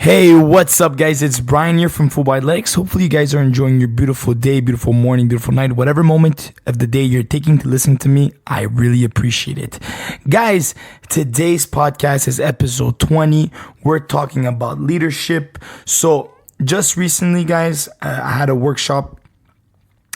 Hey, what's up, guys? It's Brian here from Full Body Athletics. Hopefully, you guys are enjoying your beautiful day, beautiful morning, beautiful night, whatever moment of the day you're taking to listen to me. I really appreciate it. Guys, today's podcast is episode 20. We're talking about leadership. So, just recently, guys, I had a workshop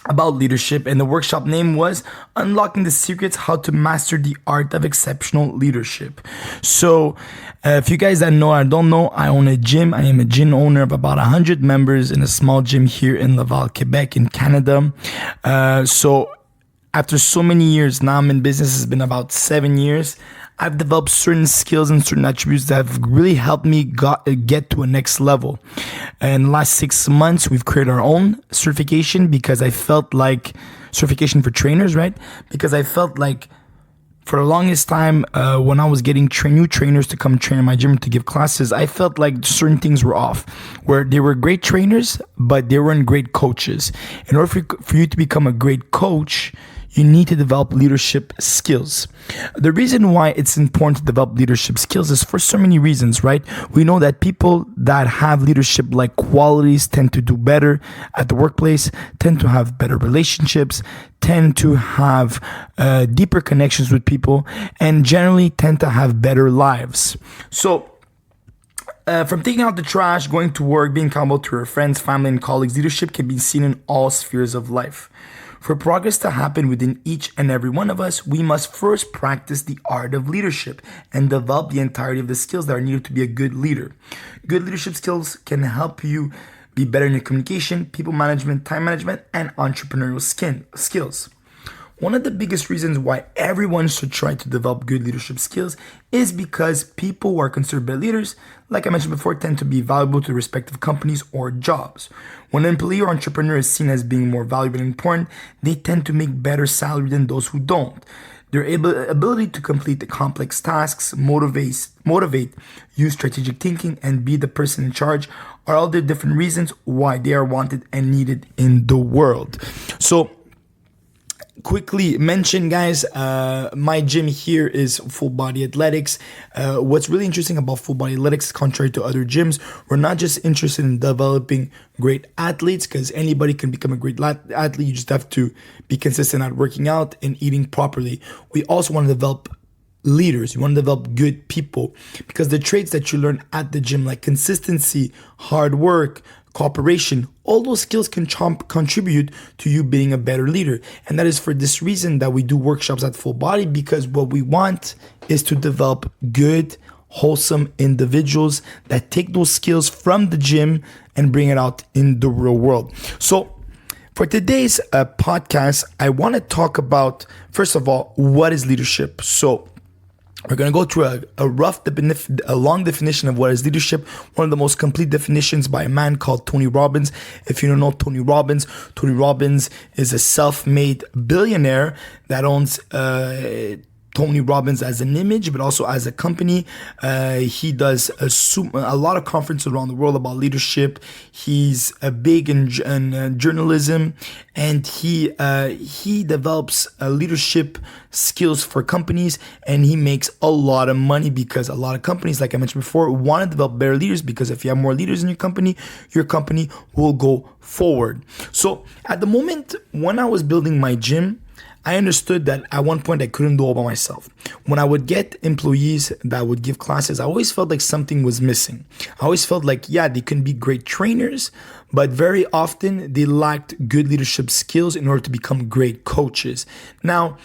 about leadership, and the workshop name was Unlocking the Secrets How to Master the Art of Exceptional Leadership. So if you guys that know or don't know, I own a gym. I am a gym owner of about 100 members in a small gym here in Laval, Quebec in Canada. So after so many years, now I'm in business, it's been about 7 years. I've developed certain skills and certain attributes that have really helped me get to a next level. In the last 6 months, we've created our own certification because I felt like certification for trainers, right? Because I felt like for the longest time, when I was getting new trainers to come train in my gym to give classes, I felt like certain things were off, where they were great trainers, but they weren't great coaches. In order for you to become a great coach, you need to develop leadership skills. The reason why it's important to develop leadership skills is for so many reasons, right? We know that people that have leadership-like qualities tend to do better at the workplace, tend to have better relationships, tend to have deeper connections with people, and generally tend to have better lives. So, from taking out the trash, going to work, being accountable to your friends, family, and colleagues, leadership can be seen in all spheres of life. For progress to happen within each and every one of us, we must first practice the art of leadership and develop the entirety of the skills that are needed to be a good leader. Good leadership skills can help you be better in your communication, people management, time management, and entrepreneurial skills. One of the biggest reasons why everyone should try to develop good leadership skills is because people who are considered better leaders, like I mentioned before, tend to be valuable to respective companies or jobs. When an employee or entrepreneur is seen as being more valuable and important, they tend to make better salary than those who don't. Their ability to complete the complex tasks, motivate, use strategic thinking, and be the person in charge are all the different reasons why they are wanted and needed in the world. So, quickly mention, guys, my gym here is Full Body Athletics. What's really interesting about Full Body Athletics, contrary to other gyms, we're not just interested in developing great athletes, because anybody can become a great athlete. You just have to be consistent at working out and eating properly. We also want to develop leaders. You want to develop good people, because the traits that you learn at the gym, like consistency, hard work, cooperation, all those skills can contribute to you being a better leader. And that is for this reason that we do workshops at Full Body, because what we want is to develop good, wholesome individuals that take those skills from the gym and bring it out in the real world. So for today's podcast, I want to talk about, first of all, what is leadership? So we're going to go through a long definition of what is leadership, one of the most complete definitions by a man called Tony Robbins. If you don't know Tony Robbins is a self-made billionaire that owns Tony Robbins as an image, but also as a company. He does a lot of conferences around the world about leadership. He's big in journalism, and he develops leadership skills for companies, and he makes a lot of money because a lot of companies, like I mentioned before, want to develop better leaders, because if you have more leaders in your company will go forward. So at the moment, when I was building my gym, I understood that at one point I couldn't do all by myself. When I would get employees that would give classes, I always felt like something was missing. I always felt like, they can be great trainers, but very often they lacked good leadership skills in order to become great coaches. Now,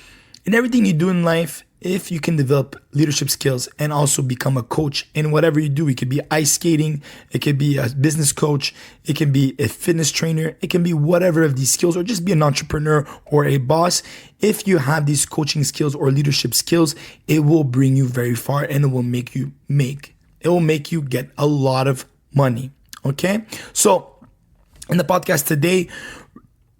in everything you do in life, if you can develop leadership skills and also become a coach in whatever you do, it could be ice skating, it could be a business coach, it can be a fitness trainer, it can be whatever of these skills, or just be an entrepreneur or a boss. If you have these coaching skills or leadership skills, it will bring you very far, and it will make you get a lot of money. Okay? So in the podcast today,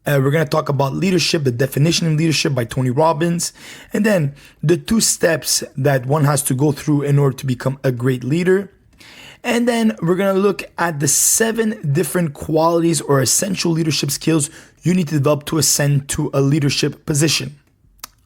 we're going to talk about leadership, the definition of leadership by Tony Robbins, and then the 2 steps that one has to go through in order to become a great leader. And then we're going to look at the 7 different qualities or essential leadership skills you need to develop to ascend to a leadership position.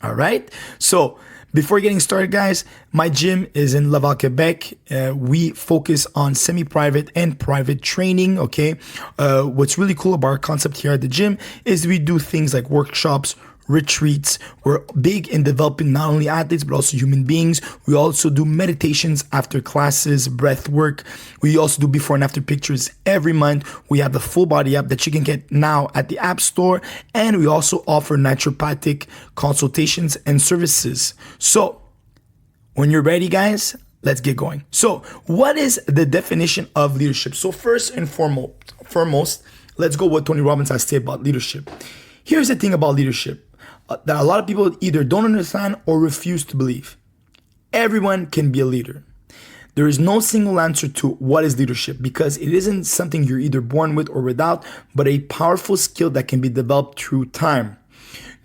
All right? So Before getting started, guys, my gym is in Laval, Quebec. We focus on semi-private and private training, okay? What's really cool about our concept here at the gym is we do things like workshops, retreats. We're big in developing not only athletes but also human beings. We also do meditations after classes, breath work. We also do before and after pictures every month. We have the full body app that you can get now at the App Store, and we also offer naturopathic consultations and services. So when you're ready, guys, let's get going. So what is the definition of leadership? So first and foremost, let's go what Tony Robbins has to say about leadership. Here's the thing about leadership that a lot of people either don't understand or refuse to believe. Everyone can be a leader. There is no single answer to what is leadership, because it isn't something you're either born with or without, but a powerful skill that can be developed through time.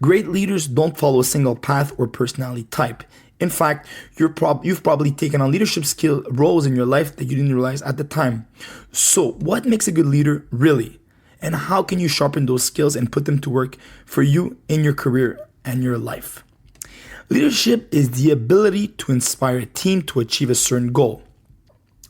Great leaders don't follow a single path or personality type. In fact, you've probably taken on leadership skill roles in your life that you didn't realize at the time. So what makes a good leader really? And how can you sharpen those skills and put them to work for you in your career and your life? Leadership is the ability to inspire a team to achieve a certain goal.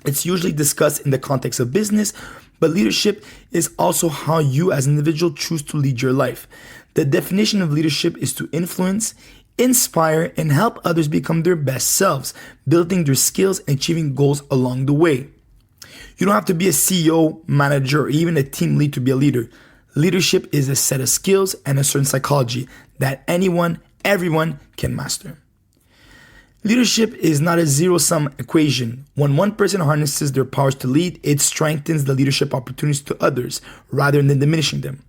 It's usually discussed in the context of business, but leadership is also how you as an individual choose to lead your life. The definition of leadership is to influence, inspire, and help others become their best selves, building their skills and achieving goals along the way. You don't have to be a CEO, manager, or even a team lead to be a leader. Leadership is a set of skills and a certain psychology that everyone can master. Leadership is not a zero-sum equation. When one person harnesses their powers to lead, it strengthens the leadership opportunities to others rather than diminishing them.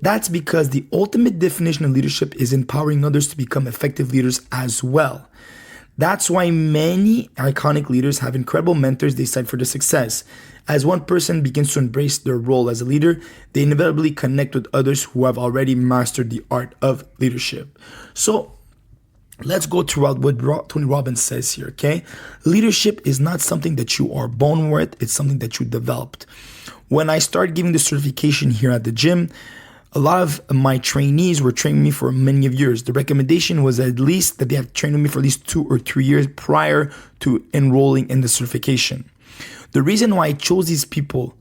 That's because the ultimate definition of leadership is empowering others to become effective leaders as well. That's why many iconic leaders have incredible mentors they cite for their success. As one person begins to embrace their role as a leader, they inevitably connect with others who have already mastered the art of leadership. So let's go throughout what Tony Robbins says here, okay? Leadership is not something that you are born with, it's something that you developed. When I started giving the certification here at the gym, a lot of my trainees were training me for many of years. The recommendation was at least that they have trained me for at least 2 or 3 years prior to enrolling in the certification. The reason why I chose these people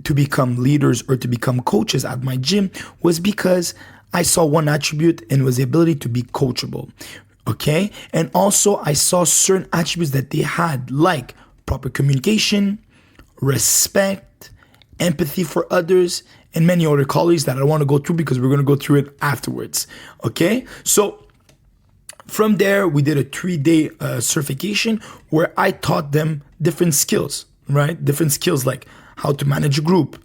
to become leaders or to become coaches at my gym was because I saw one attribute, and was the ability to be coachable. Okay? And also I saw certain attributes that they had, like proper communication, respect, empathy for others, and many other qualities that I don't want to go through because we're going to go through it afterwards. Okay? So from there, we did a 3-day certification where I taught them different skills, right? Different skills like how to manage a group,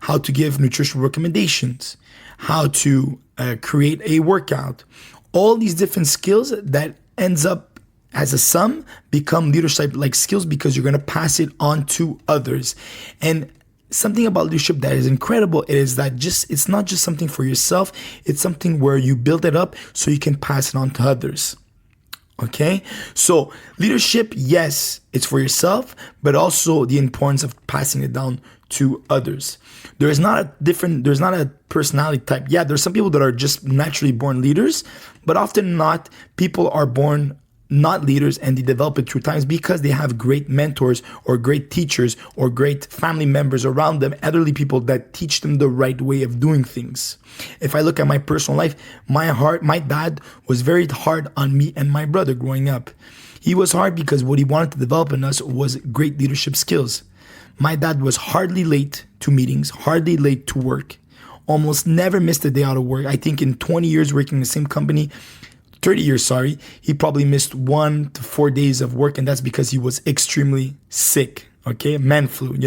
how to give nutritional recommendations, how to create a workout. All these different skills that ends up as a sum become leadership-like skills because you're going to pass it on to others. And something about leadership that is incredible is that it's not just something for yourself, it's something where you build it up so you can pass it on to others. Okay? So leadership, yes, it's for yourself, but also the importance of passing it down to others. There's not a personality type. Yeah, there's some people that are just naturally born leaders, but often not. People are born not leaders and they develop it through times because they have great mentors or great teachers or great family members around them, elderly people that teach them the right way of doing things. If I look at my personal life, my dad was very hard on me and my brother growing up. He was hard because what he wanted to develop in us was great leadership skills. My dad was hardly late to meetings, hardly late to work, almost never missed a day out of work. I think in 20 years working in the same company, 30 years, he probably missed 1 to 4 days of work, and that's because he was extremely sick, okay? Man flu,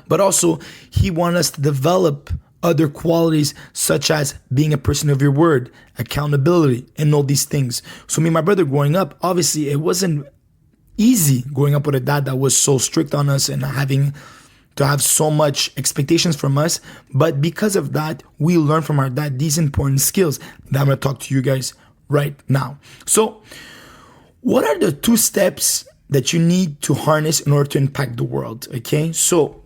But also, he wanted us to develop other qualities such as being a person of your word, accountability, and all these things. So me and my brother growing up, obviously it wasn't easy growing up with a dad that was so strict on us and having to have so much expectations from us. But because of that, we learned from our dad these important skills that I'm going to talk to you guys right now. So what are the 2 steps that you need to harness in order to impact the world? Okay, so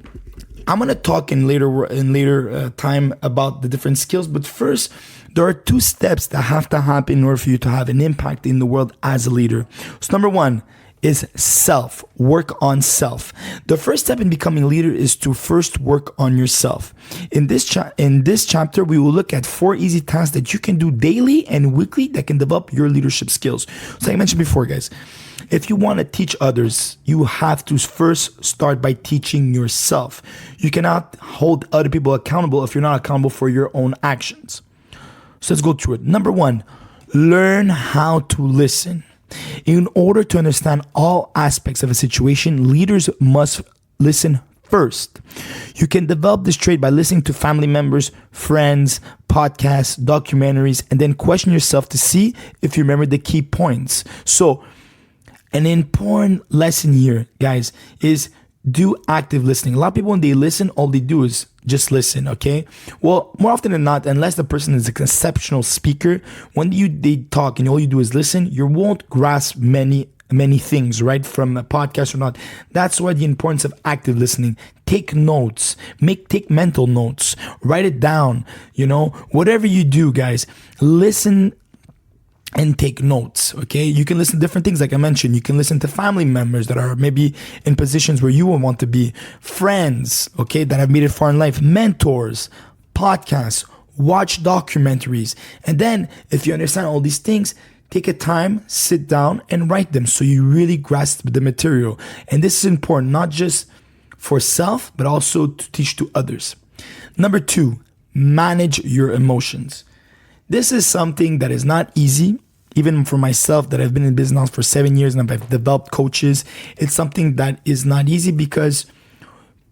I'm going to talk in later time about the different skills, but first, There are 2 steps that have to happen in order for you to have an impact in the world as a leader. So number 1 is self. Work on self. The first step in becoming a leader is to first work on yourself. In this chapter, we will look at 4 easy tasks that you can do daily and weekly that can develop your leadership skills. So like I mentioned before, guys, if you want to teach others, you have to first start by teaching yourself. You cannot hold other people accountable if you're not accountable for your own actions. So let's go through it. Number 1, learn how to listen. In order to understand all aspects of a situation, leaders must listen first. You can develop this trait by listening to family members, friends, podcasts, documentaries, and then question yourself to see if you remember the key points. So, an important lesson here, guys, is do active listening. A lot of people, when they listen, all they do is just listen, okay? Well, more often than not, unless the person is an exceptional speaker, when they talk and all you do is listen, you won't grasp many things, right, from a podcast or not. That's why the importance of active listening. Take notes, take mental notes, write it down, whatever you do, guys, listen and take notes, okay? You can listen to different things, like I mentioned. You can listen to family members that are maybe in positions where you will want to be, friends, okay, that have made it far in life, mentors, podcasts, watch documentaries. And then, if you understand all these things, take a time, sit down, and write them so you really grasp the material. And this is important, not just for self, but also to teach to others. Number 2, manage your emotions. This is something that is not easy, even for myself that I've been in business for 7 years and I've developed coaches. It's something that is not easy because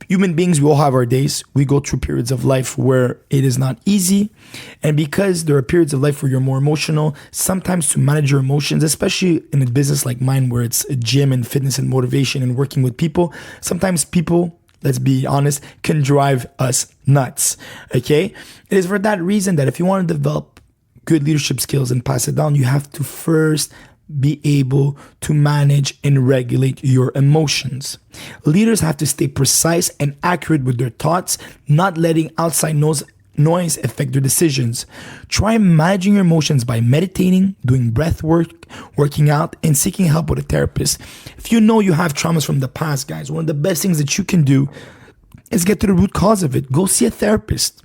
human beings, we all have our days. We go through periods of life where it is not easy. And because there are periods of life where you're more emotional, sometimes to manage your emotions, especially in a business like mine where it's a gym and fitness and motivation and working with people, sometimes people, let's be honest, can drive us nuts, okay? It is for that reason that if you want to develop good leadership skills and pass it down, you have to first be able to manage and regulate your emotions. Leaders have to stay precise and accurate with their thoughts, not letting outside noise affect their decisions. Try managing your emotions by meditating, doing breath work, working out, and seeking help with a therapist. If you know you have traumas from the past, guys, one of the best things that you can do is get to the root cause of it. Go see a therapist.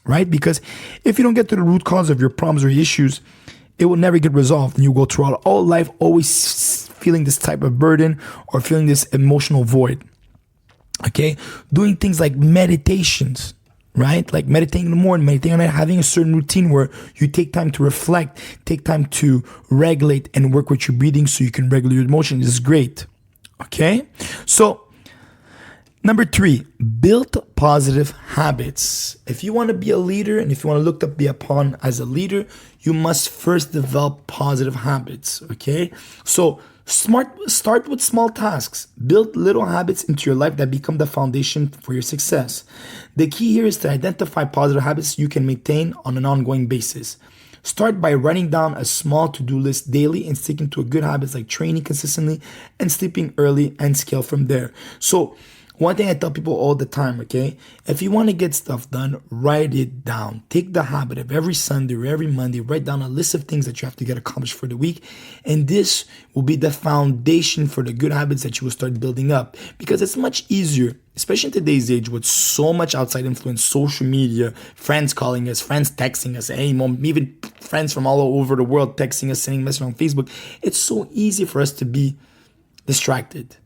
Right? Because if you don't get to the root cause of your problems or issues, it will never get resolved. And you go through all life always feeling this type of burden or feeling this emotional void. Okay? Doing things like meditations, right? Like meditating in the morning, meditating at night, having a certain routine where you take time to reflect, take time to regulate and work with your breathing so you can regulate your emotions is great. Okay? So, number 3, build positive habits. If you want to be a leader and if you want to look to be upon as a leader, you must first develop positive habits, okay? So start with small tasks. Build little habits into your life that become the foundation for your success. The key here is to identify positive habits you can maintain on an ongoing basis. Start by writing down a small to-do list daily and sticking to good habits like training consistently and sleeping early and scale from there. So one thing I tell people all the time, okay? If you want to get stuff done, write it down. Take the habit of every Sunday or every Monday, write down a list of things that you have to get accomplished for the week. And this will be the foundation for the good habits that you will start building up. Because it's much easier, especially in today's age with so much outside influence, social media, friends calling us, friends texting us, hey mom, even friends from all over the world texting us, sending messages on Facebook. It's so easy for us to be distracted.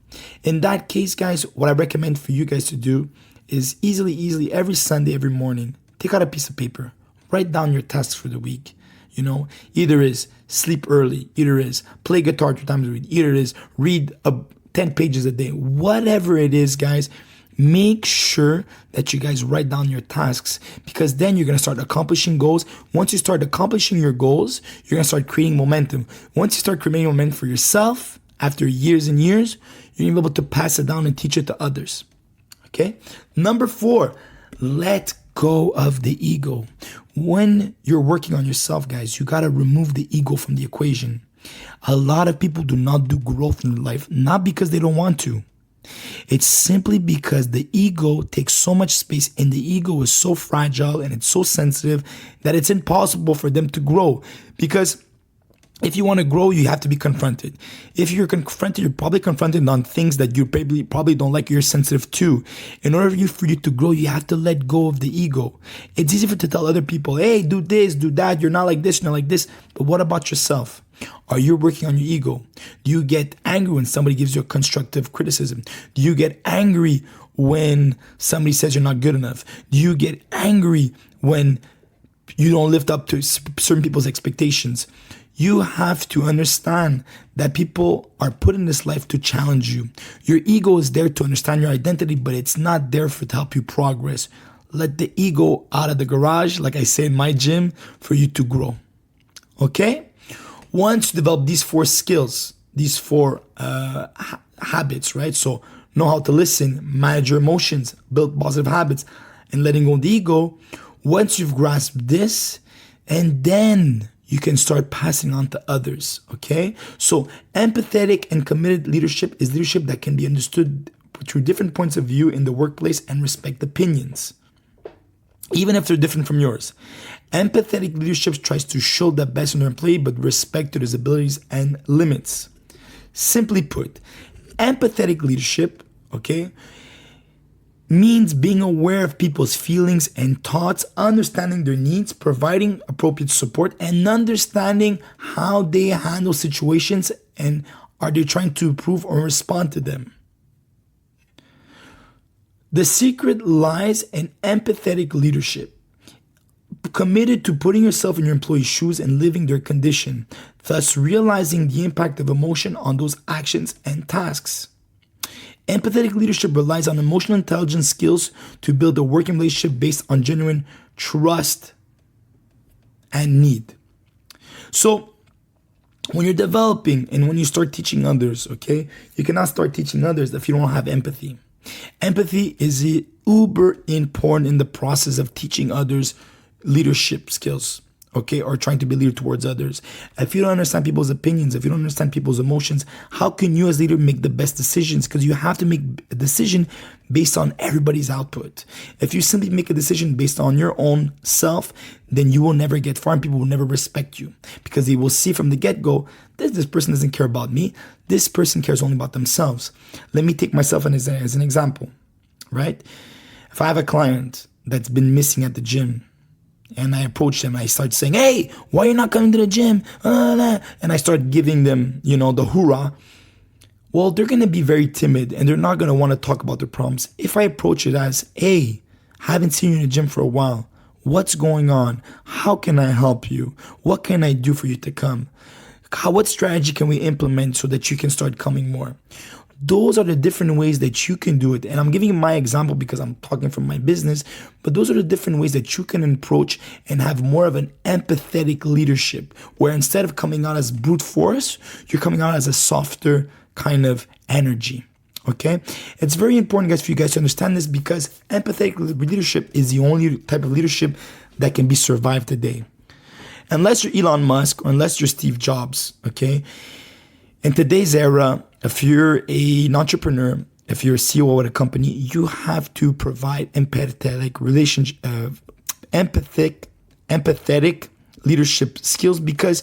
In that case, guys, what I recommend for you guys to do is easily, every Sunday, every morning, take out a piece of paper, write down your tasks for the week. Either is sleep early, either is play guitar 2 times a week, either is read 10 pages a day. Whatever it is, guys, make sure that you guys write down your tasks because then you're going to start accomplishing goals. Once you start accomplishing your goals, you're going to start creating momentum. Once you start creating momentum for yourself, after years and years, you're going to be able to pass it down and teach it to others. Okay? Number 4, let go of the ego. When you're working on yourself, guys, you got to remove the ego from the equation. A lot of people do not do growth in life, not because they don't want to. It's simply because the ego takes so much space, and the ego is so fragile and it's so sensitive that it's impossible for them to grow. Because if you want to grow, you have to be confronted. If you're confronted, you're probably confronted on things that you probably don't like, you're sensitive to. In order for you to grow, you have to let go of the ego. It's easy to tell other people, hey, do this, do that, you're not like this, you're not like this. But what about yourself? Are you working on your ego? Do you get angry when somebody gives you a constructive criticism? Do you get angry when somebody says you're not good enough? Do you get angry when you don't live up to certain people's expectations? You have to understand that people are put in this life to challenge you. Your ego is there to understand your identity, but it's not there to help you progress. Let the ego out of the garage, like I say in my gym, for you to grow. Okay? Once you develop these 4 skills, these 4 habits, right? So know how to listen, manage your emotions, build positive habits, and letting go of the ego. Once you've grasped this, and then you can start passing on to others, okay? So empathetic and committed leadership is leadership that can be understood through different points of view in the workplace and respect opinions, even if they're different from yours. Empathetic leadership tries to show the best in their employee, but respect to his abilities and limits. Simply put, empathetic leadership, okay, means being aware of people's feelings and thoughts, understanding their needs, providing appropriate support, and understanding how they handle situations and are they trying to improve or respond to them. The secret lies in empathetic leadership, committed to putting yourself in your employee's shoes and living their condition, thus realizing the impact of emotion on those actions and tasks. Empathetic leadership relies on emotional intelligence skills to build a working relationship based on genuine trust and need. So when you're developing and when you start teaching others, okay, you cannot start teaching others if you don't have empathy. Empathy is uber important in the process of teaching others leadership skills, okay, or trying to be leader towards others. If you don't understand people's opinions, if you don't understand people's emotions, how can you as leader make the best decisions? Because you have to make a decision based on everybody's output. If you simply make a decision based on your own self, then you will never get far and people will never respect you because they will see from the get-go, this person doesn't care about me. This person cares only about themselves. Let me take myself as an example, right? If I have a client that's been missing at the gym, and I approach them, I start saying, hey, why are you not coming to the gym? And I start giving them, the hoorah. Well, they're going to be very timid and they're not going to want to talk about their problems. If I approach it as, hey, haven't seen you in the gym for a while. What's going on? How can I help you? What can I do for you to come? What strategy can we implement so that you can start coming more? Those are the different ways that you can do it. And I'm giving you my example because I'm talking from my business, but those are the different ways that you can approach and have more of an empathetic leadership, where instead of coming out as brute force, you're coming out as a softer kind of energy. Okay? It's very important, guys, for you guys to understand this because empathetic leadership is the only type of leadership that can be survived today. Unless you're Elon Musk or unless you're Steve Jobs, okay? In today's era, if you're an entrepreneur, if you're a CEO at a company, you have to provide empathetic leadership skills because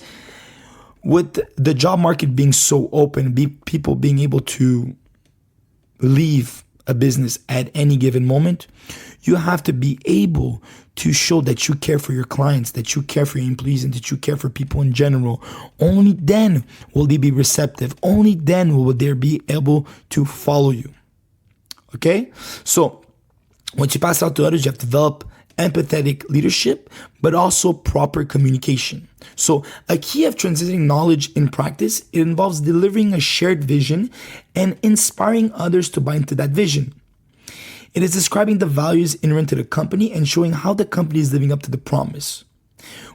with the job market being so open, people being able to leave a business at any given moment, you have to be able to show that you care for your clients, that you care for your employees, and that you care for people in general. Only then will they be receptive. Only then will they be able to follow you. Okay? So once you pass out to others, you have to develop empathetic leadership, but also proper communication. So a key of transitioning knowledge in practice, it involves delivering a shared vision and inspiring others to buy into that vision. It is describing the values inherent to the company and showing how the company is living up to the promise.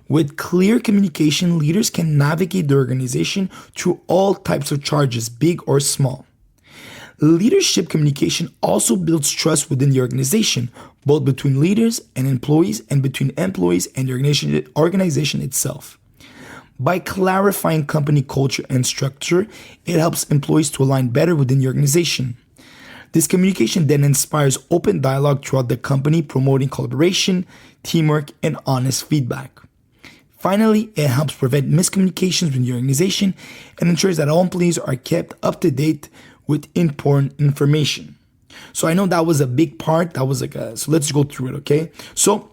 With clear communication, leaders can navigate the organization through all types of charges, big or small. Leadership communication also builds trust within the organization, both between leaders and employees and between employees and the organization itself. By clarifying company culture and structure, it helps employees to align better within the organization. This communication then inspires open dialogue throughout the company, promoting collaboration, teamwork, and honest feedback. Finally, it helps prevent miscommunications within your organization and ensures that all employees are kept up to date with important information. So I know that was a big part. That was so let's go through it, okay? So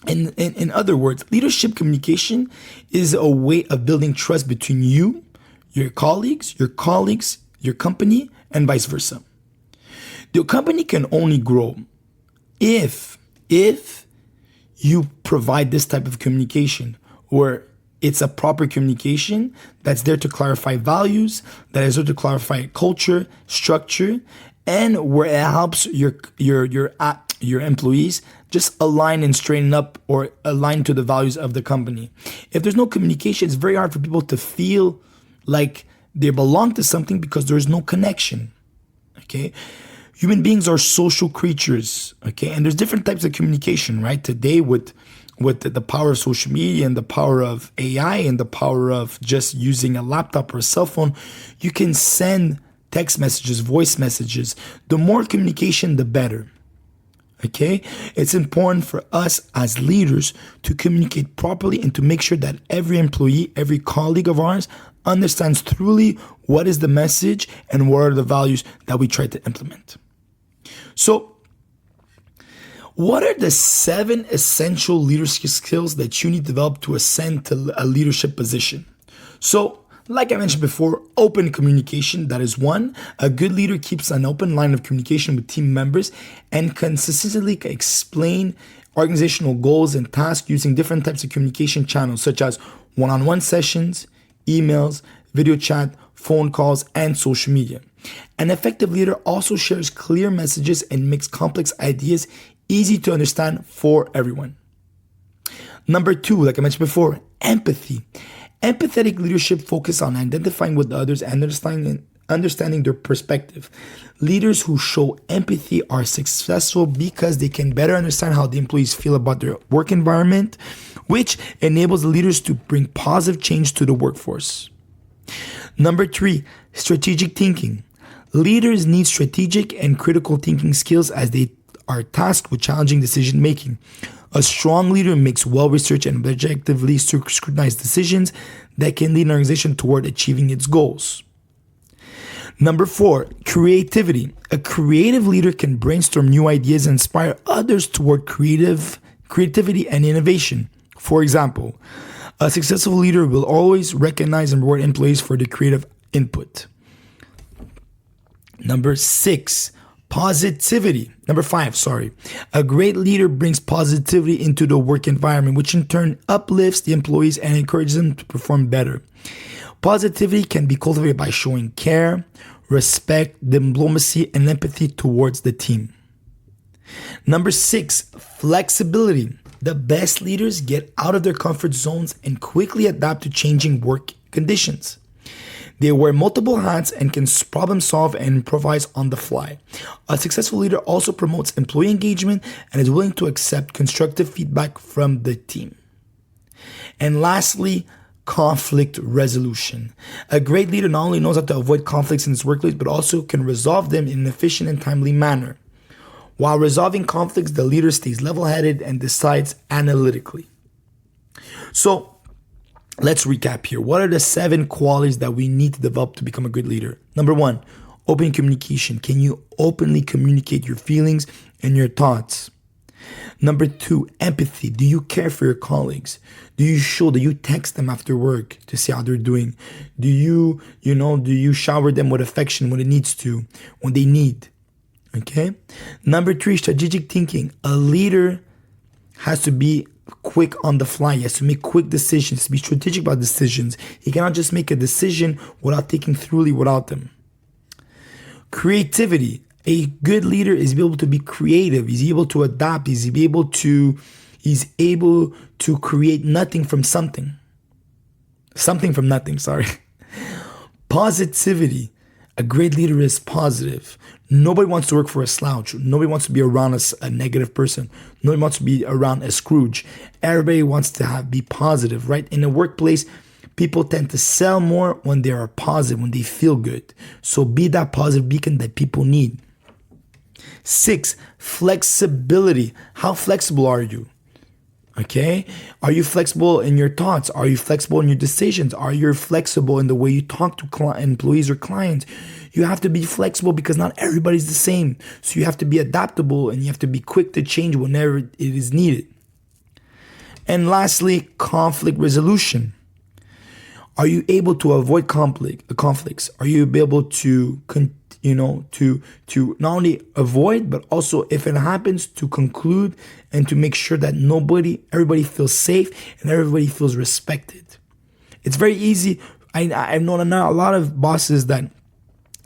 in other words, leadership communication is a way of building trust between you, your colleagues, your company, and vice versa. The company can only grow if you provide this type of communication, where it's a proper communication that's there to clarify values, that is there to clarify culture, structure, and where it helps your employees just align and straighten up or align to the values of the company. If there's no communication, it's very hard for people to feel like they belong to something because there's no connection. Okay? Human beings are social creatures, okay? And there's different types of communication, right? Today with the power of social media and the power of AI and the power of just using a laptop or a cell phone, you can send text messages, voice messages. The more communication, the better, okay? It's important for us as leaders to communicate properly and to make sure that every employee, every colleague of ours understands truly what is the message and what are the values that we try to implement. So, what are the 7 essential leadership skills that you need to develop to ascend to a leadership position? So, like I mentioned before, open communication, that is one. A good leader keeps an open line of communication with team members and consistently explain organizational goals and tasks using different types of communication channels, such as one-on-one sessions, emails, video chat, phone calls, and social media. An effective leader also shares clear messages and makes complex ideas easy to understand for everyone. Number 2, like I mentioned before, empathy. Empathetic leadership focuses on identifying with others and understanding their perspective. Leaders who show empathy are successful because they can better understand how the employees feel about their work environment, which enables the leaders to bring positive change to the workforce. Number 3, strategic thinking. Leaders need strategic and critical thinking skills as they are tasked with challenging decision making. A strong leader makes well-researched and objectively scrutinized decisions that can lead an organization toward achieving its goals. Number 4, creativity. A creative leader can brainstorm new ideas and inspire others toward creativity and innovation. For example, a successful leader will always recognize and reward employees for their creative input. Number 5, a great leader brings positivity into the work environment, which in turn uplifts the employees and encourages them to perform better. Positivity can be cultivated by showing care, respect, diplomacy, and empathy towards the team. Number 6, flexibility. The best leaders get out of their comfort zones and quickly adapt to changing work conditions. They wear multiple hats and can problem solve and improvise on the fly. A successful leader also promotes employee engagement and is willing to accept constructive feedback from the team. And lastly, conflict resolution. A great leader not only knows how to avoid conflicts in his workplace, but also can resolve them in an efficient and timely manner. While resolving conflicts, the leader stays level-headed and decides analytically. So, let's recap here. What are the 7 qualities that we need to develop to become a good leader? Number 1, open communication. Can you openly communicate your feelings and your thoughts? Number 2, empathy. Do you care for your colleagues? Do you text them after work to see how they're doing? Do you shower them with affection when they need? Okay? Number 3, strategic thinking. A leader has to be quick on the fly. He has to make quick decisions, to be strategic about decisions. He cannot just make a decision without thinking thoroughly without them. Creativity. A good leader is able to be creative. He's able to adapt. He's able to create nothing from something. Something from nothing, sorry. Positivity. A great leader is positive. Nobody wants to work for a slouch. Nobody wants to be around a negative person. Nobody wants to be around a Scrooge. Everybody wants to be positive, right? In a workplace, people tend to sell more when they are positive, when they feel good. So be that positive beacon that people need. 6, flexibility. How flexible are you? Okay? Are you flexible in your thoughts? Are you flexible in your decisions? Are you flexible in the way you talk to employees or clients? You have to be flexible because not everybody's the same. So you have to be adaptable and you have to be quick to change whenever it is needed. And lastly, conflict resolution. Are you able to avoid conflicts? Are you able to to not only avoid, but also if it happens, to conclude and to make sure that everybody feels safe and everybody feels respected? It's very easy. I've known a lot of bosses that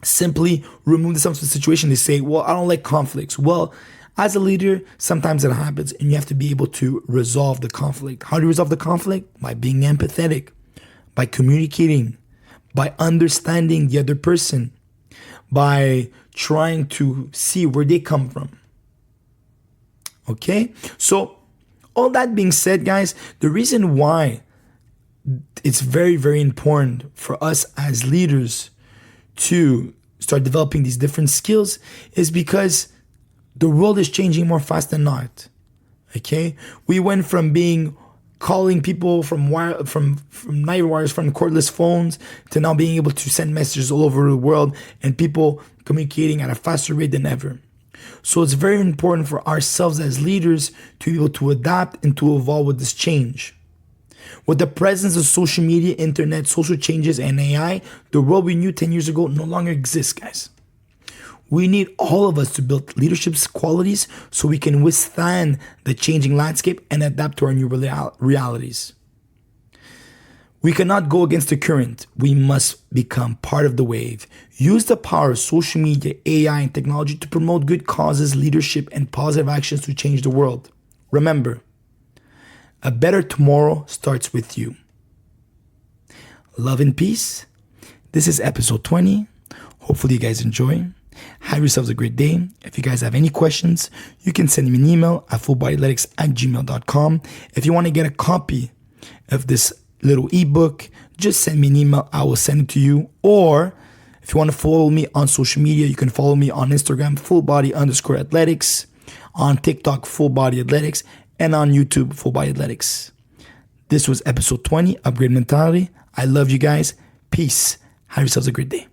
simply remove themselves from the situation. They say, well, I don't like conflicts. Well, as a leader, sometimes it happens and you have to be able to resolve the conflict. How do you resolve the conflict? By being empathetic, by communicating, by understanding the other person, by trying to see where they come from. Okay? So, all that being said, guys, the reason why it's very, very important for us as leaders to start developing these different skills is because the world is changing more fast than not. Okay? We went from calling people from night wires, from cordless phones, to now being able to send messages all over the world and people communicating at a faster rate than ever. So it's very important for ourselves as leaders to be able to adapt and to evolve with this change. With the presence of social media, internet, social changes, and AI, the world we knew 10 years ago no longer exists, guys. We need all of us to build leadership qualities so we can withstand the changing landscape and adapt to our new realities. We cannot go against the current. We must become part of the wave. Use the power of social media, AI, and technology to promote good causes, leadership, and positive actions to change the world. Remember, a better tomorrow starts with you. Love and peace. This is episode 20. Hopefully you guys enjoy. Have yourselves a great day. If you guys have any questions, you can send me an email at fullbodyathletics@gmail.com. If you want to get a copy of this little ebook, just send me an email. I will send it to you. Or if you want to follow me on social media, you can follow me on Instagram, fullbody_athletics, on TikTok, fullbodyathletics, and on YouTube, fullbodyathletics. This was episode 20, Upgrade Mentality. I love you guys. Peace. Have yourselves a great day.